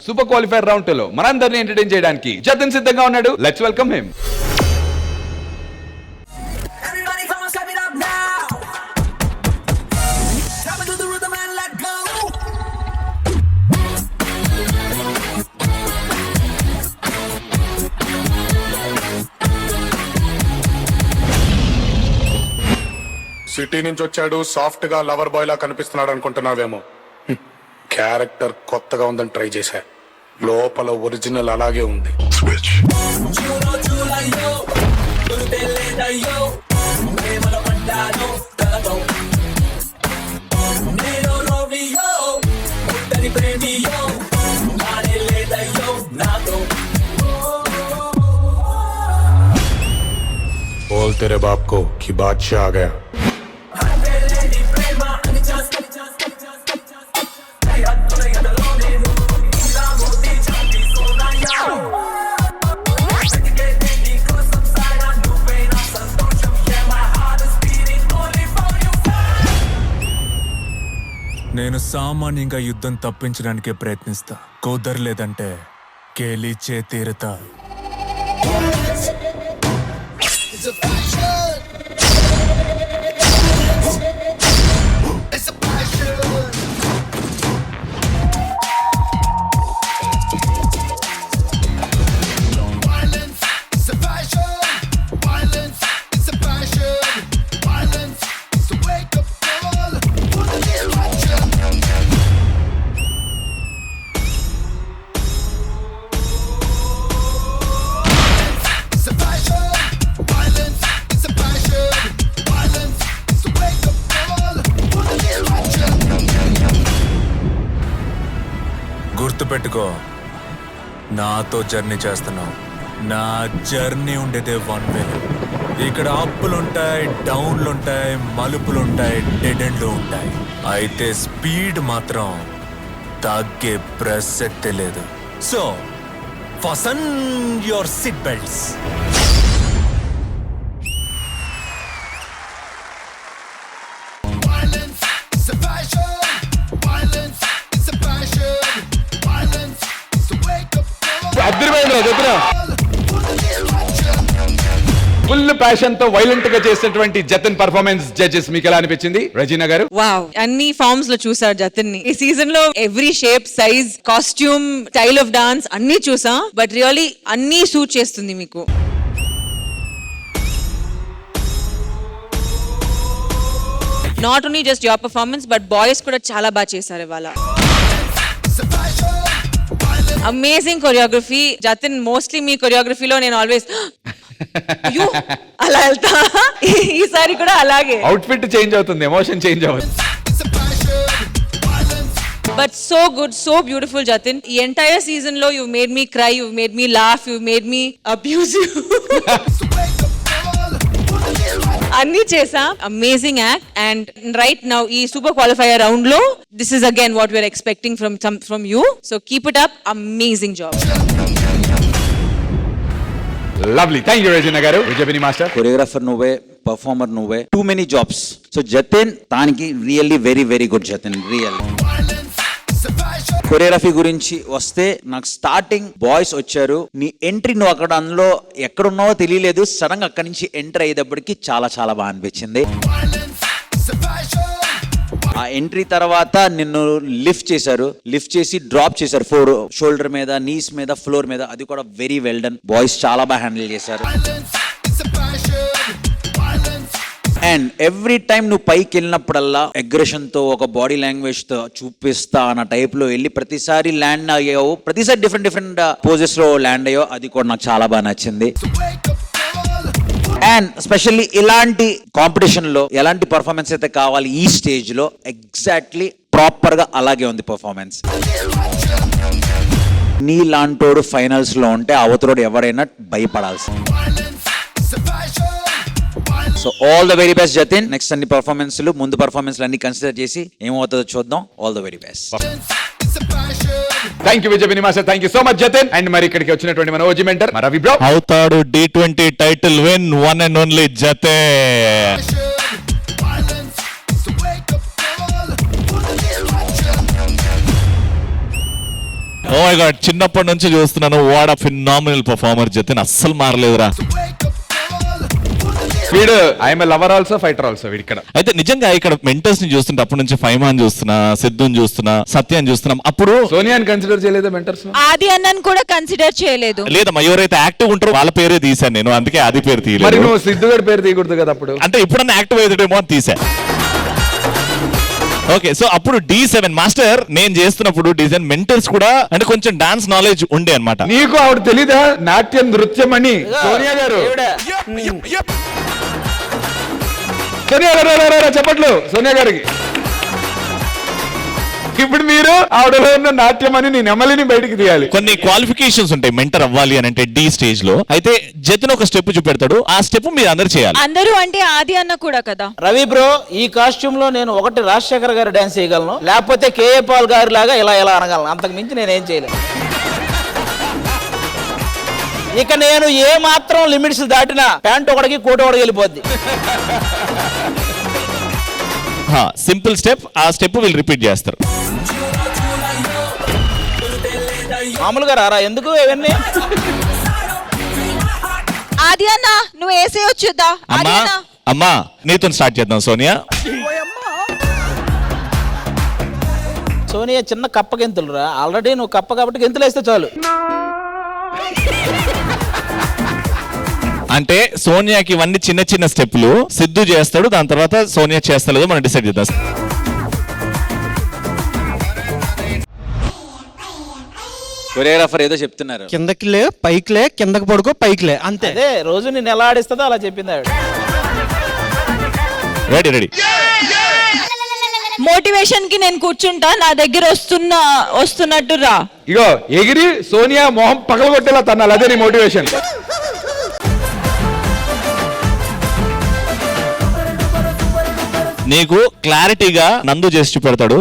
Super qualifier round 2 లో మనందరినీ entertain చేయడానికి జతిన్ సిద్ధంగా ఉన్నాడు. Let's welcome him. సిటీ నుంచి వచ్చాడు, సాఫ్ట్ గా లవర్ బాయ్ లా కనిపిస్తున్నాడు అనుకుంటున్నావేమో. క్యారెక్టర్ కొత్తగా ఉందని ట్రై చేశా, లోపల ఒరిజినల్ అలాగే ఉంది. बोल तेरे बाप को कि बादशाह आ गया. నేను సామాన్యంగా యుద్ధం తప్పించడానికే ప్రయత్నిస్తా. కుదరలేదంటే గెలిచే తీరుతా. గుర్తుపెట్టుకో, నాతో జర్నీ చేస్తున్నావు. నా జర్నీ ఉండేదే 1 వే. ఇక్కడ అప్పులుంటాయి, డౌన్లుంటాయి, మలుపులుంటాయి, డెడ్ ఎండ్లు ఉంటాయి. అయితే స్పీడ్ మాత్రం తగ్గే ప్రసక్తే లేదు. So fasten your seat belts. Full passion తో వైలెంట్ గా చేసినటువంటి జతిన్ పర్ఫార్మెన్స్ జడ్జెస్ మీకు ఎలా అనిపించింది? రజీనా గారు. వావ్, అన్ని ఫార్మ్స్ లో చూసారు జతిన్ ని. ఈ సీజన్ లో every shape, size, costume, style of dance అన్ని చూసా. బట్ రియల్లీ అన్ని సూట్ చేస్తుంది మీకు. Not only just your performance but boys కూడా చాలా బాగా చేశారు ఇవాళ. Amazing choreography Jatin. మోస్ట్లీ మీ కొరియోగ్రఫీలో నేను ఆల్వేస్ అలా వెళ్తా. ఈసారి కూడా అలాగే అవుట్ఫిట్ చేంజ్ అవుతుంది, ఎమోషన్ చేంజ్ అవుతుంది. But so good, so beautiful Jatin. ఈ ఎంటైర్ సీజన్ లో you made me cry, you made me laugh, you made me abusive. అన్ని చేసా. Amazing act. And right now ఈ సూపర్ క్వాలిఫైయర్ రౌండ్ లో this is again what we are expecting from you. So keep it up. Amazing job. Lovely. Thank you Rajina garu. Vijayapini master. Choreographer నువ్వే, performer నువ్వే, too many jobs. So Jatin దానికి really very very good Jatin. Real choreography గురించి వస్తే, నాకు starting boys వచ్చారు, నీ entry నువ్వు అక్కడ అందులో ఎక్కడున్నావో తెలియలేదు, సడన్ గా అక్కడి నుంచి ఎంటర్ అయ్యేటప్పటికి చాలా చాలా బాగా అనిపించింది. ఆ ఎంట్రీ తర్వాత నిన్ను లిఫ్ట్ చేశారు, లిఫ్ట్ చేసి డ్రాప్ చేశారు 4 షోల్డర్ మీద, నీస్ మీద, ఫ్లోర్ మీద. అది కూడా వెరీ వెల్ డన్. బాయ్స్ చాలా బాగా హ్యాండిల్ చేశారు. అండ్ ఎవ్రీ టైం నువ్వు పైకి వెళ్ళినప్పుడల్లా అగ్రెషన్ తో, ఒక బాడీ లాంగ్వేజ్ తో చూపిస్తా అన్న టైప్ లో వెళ్ళి ప్రతిసారి ల్యాండ్ అయ్యావు. ప్రతిసారి డిఫరెంట్ డిఫరెంట్ పోజెస్ లో ల్యాండ్ అయ్యావు. అది కూడా నాకు చాలా బాగా నచ్చింది. అండ్ స్పెషల్లీ ఇలాంటి కాంపిటీషన్ లో ఎలాంటి పర్ఫార్మెన్స్ అయితే కావాలి ఈ స్టేజ్ లో, ఎగ్జాక్ట్లీ ప్రాపర్ గా అలాగే ఉంది పర్ఫార్మెన్స్. నీ లాంటోడు ఫైనల్స్ లో ఉంటే అవతలోడు ఎవరైనా భయపడాల్సింది. So all the very best Jatin. Next అన్ని పర్ఫార్మెన్స్లు, ముందు పర్ఫార్మెన్స్లు అన్ని కన్సిడర్ చేసి ఏమవుతుందో చూద్దాం. All the very best. Thank you Vijayapini master. Thank you so much Jatin. And మరి ఇక్కడికి వచ్చినటువంటి మన ఓజీ మెంటర్ రవి బ్రో. అవుతాడు D20 title win one and only Jatin. Oh my god, చిన్నప్పటి నుంచి చూస్తున్నాను. What a phenomenal performer Jatin, అస్సలు మారలేదురా. వీడు I'm lover also fighter also వీడు ఇక్కడ. అయితే నిజంగా ఇక్కడ మెంటర్స్ ని చూస్తుంటే అప్పటి నుంచి ఫైమాన్ చూస్తున్నా, సిద్ధుని చూస్తున్నా, సత్యాన్ని చూస్తున్నాం. అప్పుడు సోనియాని కన్సిడర్ చేయలేదా మెంటర్స్? ఆది అన్నను కూడా కన్సిడర్ చేయలేదు. లేదమ్మా, ఎవరైతే యాక్టివ్ ఉంటారో వాళ్ళ పేరే తీసాను నేను, అందుకే అది పేరు మరి తీయలేదు. నువ్వు సిద్ధుగడి పేరు తీయకూడదు కదా అప్పుడు. అంటే ఇప్పుడన్నా యాక్టివ్ అవుతాడేమో అని తీసా. ఓకే, సో అప్పుడు D7 మాస్టర్ నేను చేస్తున్నప్పుడు D7 మెంటర్స్ కూడా అంటే కొంచెం డాన్స్ నాలెడ్జ్ ఉండే అన్నమాట. నీకు ఆవిడ తెలీదా నాట్యం నృత్యం అని? సోనియా గారు, సోనియా గారు చెప్పట్లు సోనియా గారికి. ఇప్పుడు మీరు ఆవిడలో ఉన్న నాట్యం అని నీ నెమలిని బయటికి తీయాలి. కొన్ని క్వాలిఫికేషన్స్ ఉంటాయి మెంటర్ అవ్వాలి అని అంటే D స్టేజ్ లో. అయితే జతిన్ ఒక స్టెప్ చూపెడతాడు, ఆ స్టెప్ మీరు అందరు చేయాలి. అందరూ అంటే ఆది అన్న కూడా కదా. రవి బ్రో, ఈ కాస్ట్యూమ్ లో నేను ఒకటి రాజశేఖర్ గారు డాన్స్ చేయగలను, లేకపోతే కేఏ పాల్ గారి లాగా ఇలా అనగలను. అంతకు మించి నేనేం చేయలేను. ఇక నేను ఏ మాత్రం లిమిట్స్ దాటినా ప్యాంట్ ఒకడికి కోట ఒకడికి వెళ్ళిపోద్ది. సింపుల్ స్టెప్, ఆ స్టెప్ వీళ్ళు రిపీట్ చేస్తారు. మామూలుగా రారా, ఎందుకు ఇవన్నీ? ఆది అన్న నువ్వు వేసేయొచ్చుదా? ఆది అమ్మా అన్న అమ్మా నీతో స్టార్ట్ చేద్దాం సోనియా. సోనియా చిన్న కప్ప గెంతులు రా, ఆల్రెడీ నువ్వు కప్ప కాబట్టి గెంతులు వేస్తే చాలు. అంటే సోనియాకి ఇవన్నీ చిన్న చిన్న స్టెప్లు సిద్ధు చేస్తాడు, దాని తర్వాత సోనియా చేస్తలేదో మనం డిసైడ్ చేద్దాం. కొరియోగ్రాఫర్ ఏదో చెప్తున్నారు. కిందకి లే, పైకి లే, కిందకి పడుకో, పైకి లే, అంతే. అదే రోజు నేను ఎలా ఆడిస్తుందో అలా చెప్పింది ఆవిడ. Ready ready. మోటివేషన్ కి నేను కూర్చుంటా, నా దగ్గర వస్తున్నట్టు రా. ఇగో ఎగిరి సోనియా మొహం పగలగొట్టేలా తన్నాలి, అదే నీ మోటివేషన్. నీకు క్లారిటీగా నందు చేసి చూపెడతాడు.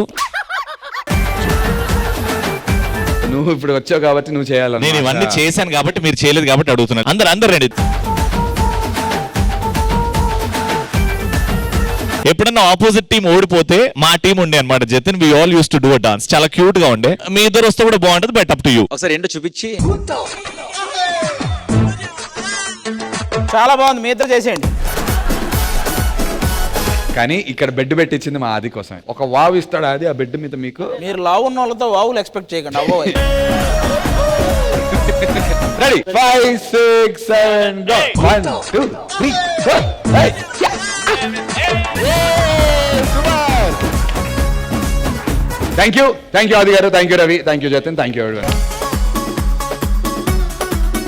నువ్వు ఇప్పుడు వచ్చావు కాబట్టి నువ్వు చేయాలి. నేను ఇవన్నీ చేశాను కాబట్టి మీరు చేయలేదు కాబట్టి అడుగుతున్నాను. అందరు రెడీ. ఎప్పుడన్నా ఆపోజిట్ టీం ఓడిపోతే మా టీం ఉండే అనమాట Jatin, we all used to do a dance. చాలా క్యూట్ గా ఉండే. మీ ఇద్దరు వస్తే కూడా బాగుంటది, బట్ అప్ టు యూ. ఒకసారి ఏంటో చూపించి. చాలా బాగుంది, మీ ఇద్దరు చేసేయండి. కానీ ఇక్కడ బెడ్ పెట్టించింది మా ఆది కోసమే. ఒక వావ్ ఇస్తాడు ఆది ఆ బెడ్ మీద మీకు. మీరు లావు ఉన్న వాళ్ళతో వావులు ఎక్స్పెక్ట్ చేయకండి. అవ్వ రెడీ 5 6 7 go 1 2 3 4 థ్యాంక్ యూ ఆది గారు, thank you Ravi, thank you Jatin, thank you everyone.